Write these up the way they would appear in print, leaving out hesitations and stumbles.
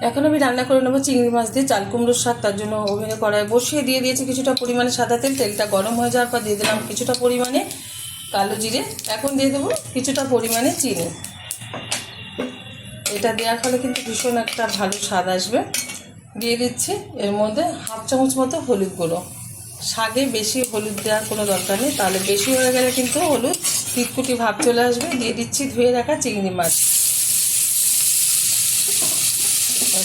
এখন আমি রান্না করে নেবো চিংড়ি মাছ দিয়ে চাল কুমড়োর শাক। তার জন্য ওভেনে কড়াই বসিয়ে দিয়ে দিয়েছি কিছুটা পরিমাণে সাদা তেল। তেলটা গরম হয়ে যাওয়ার পর দিয়ে দিলাম কিছুটা পরিমাণে কালো জিরে। এখন দিয়ে দেবো কিছুটা পরিমাণে চিনি। এটা দেওয়ার ফলে কিন্তু ভীষণ একটা ভালো স্বাদ আসবে। দিয়ে দিচ্ছি এর মধ্যে হাফ চামচ মতো হলুদ গুঁড়ো। শাকে বেশি হলুদ দেওয়ার কোনো দরকার নেই, তাহলে বেশি হয়ে গেলে কিন্তু হলুদ কুটকুটি ভাব চলে আসবে। দিয়ে দিচ্ছি ধুয়ে রাখা চিংড়ি মাছ।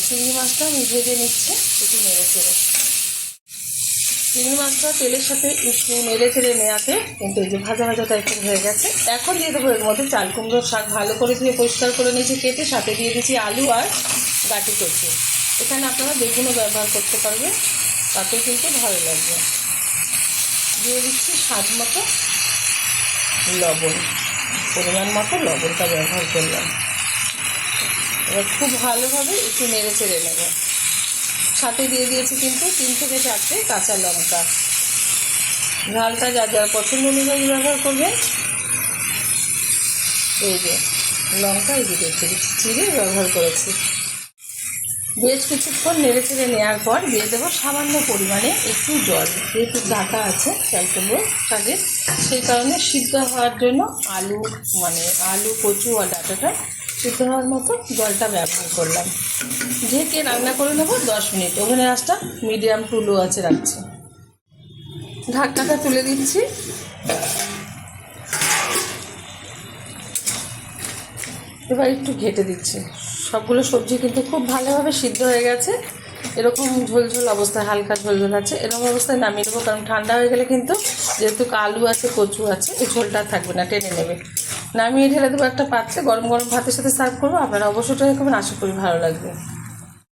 চিংড়ি মাছটা আমি ভেজে নিচ্ছি একটু নেড়ে চেড়ে। চিংড়ি মাছটা তেলের সাথে একটু নেড়ে চেড়ে নেওয়াতে কিন্তু এই যে ভাজা ভাজা টাইপের হয়ে গেছে। এখন দিয়ে দেবো এর মধ্যে চাল কুমড়োর শাক ভালো করে ধুয়ে পরিষ্কার করে নিয়েছি কেটে। সাথে দিয়ে দিচ্ছি আলু আর গাটি কচু। এখানে আপনারা বেগুনও ব্যবহার করতে পারবেন, তাতেও কিন্তু ভালো লাগবে। দিয়ে দিচ্ছি স্বাদ মতো লবণ, পরিমাণ মতো লবণটা ব্যবহার করলাম। এবার খুব ভালোভাবে একটু নেড়ে চেড়ে নেব। সাথে দিয়ে দিয়েছি কিন্তু 3 থেকে 4টে কাঁচা লঙ্কা। ঝালটা যা যার পছন্দ অনুযায়ী ব্যবহার করবেন। এই যে লঙ্কা এই দিকে একটু চিড়ে ব্যবহার করেছি। বেশ কিছুক্ষণ নেড়ে চেড়ে নেওয়ার পর দিয়ে দেবো সামান্য পরিমাণে একটু জল। যেহেতু ডাটা আছে চাল কুমড়ো শাকে, সেই কারণে সিদ্ধ হওয়ার জন্য আলু কচু আর ডাটাটা সিদ্ধ হওয়ার মতো জলটা ব্যবহার করলাম। ঢেকে রান্না করে নেবো 10 মিনিট। ওভেনের আঁচটা মিডিয়াম টু লো আছে রাখছি। ঢাকনাটা তুলে দিচ্ছি। এবার একটু ঘেটে দিচ্ছি। সবগুলো সবজি কিন্তু খুব ভালোভাবে সিদ্ধ হয়ে গেছে। এরকম ঝোলঝোল অবস্থায়, হালকা ঝোলঝোল আছে, এরকম অবস্থায় নামিয়ে দেবো। কারণ ঠান্ডা হয়ে গেলে কিন্তু যেহেতু আলু আছে কচু আছে, এই ঝোলটা থাকবে না, টেনে নেবে। নামিয়ে ঢেলে দেবো একটা পাত্রে। গরম গরম ভাতের সাথে সার্ভ করবো। আপনারা অবশ্যই ট্রাই করবেন, আশা করি ভালো লাগবে।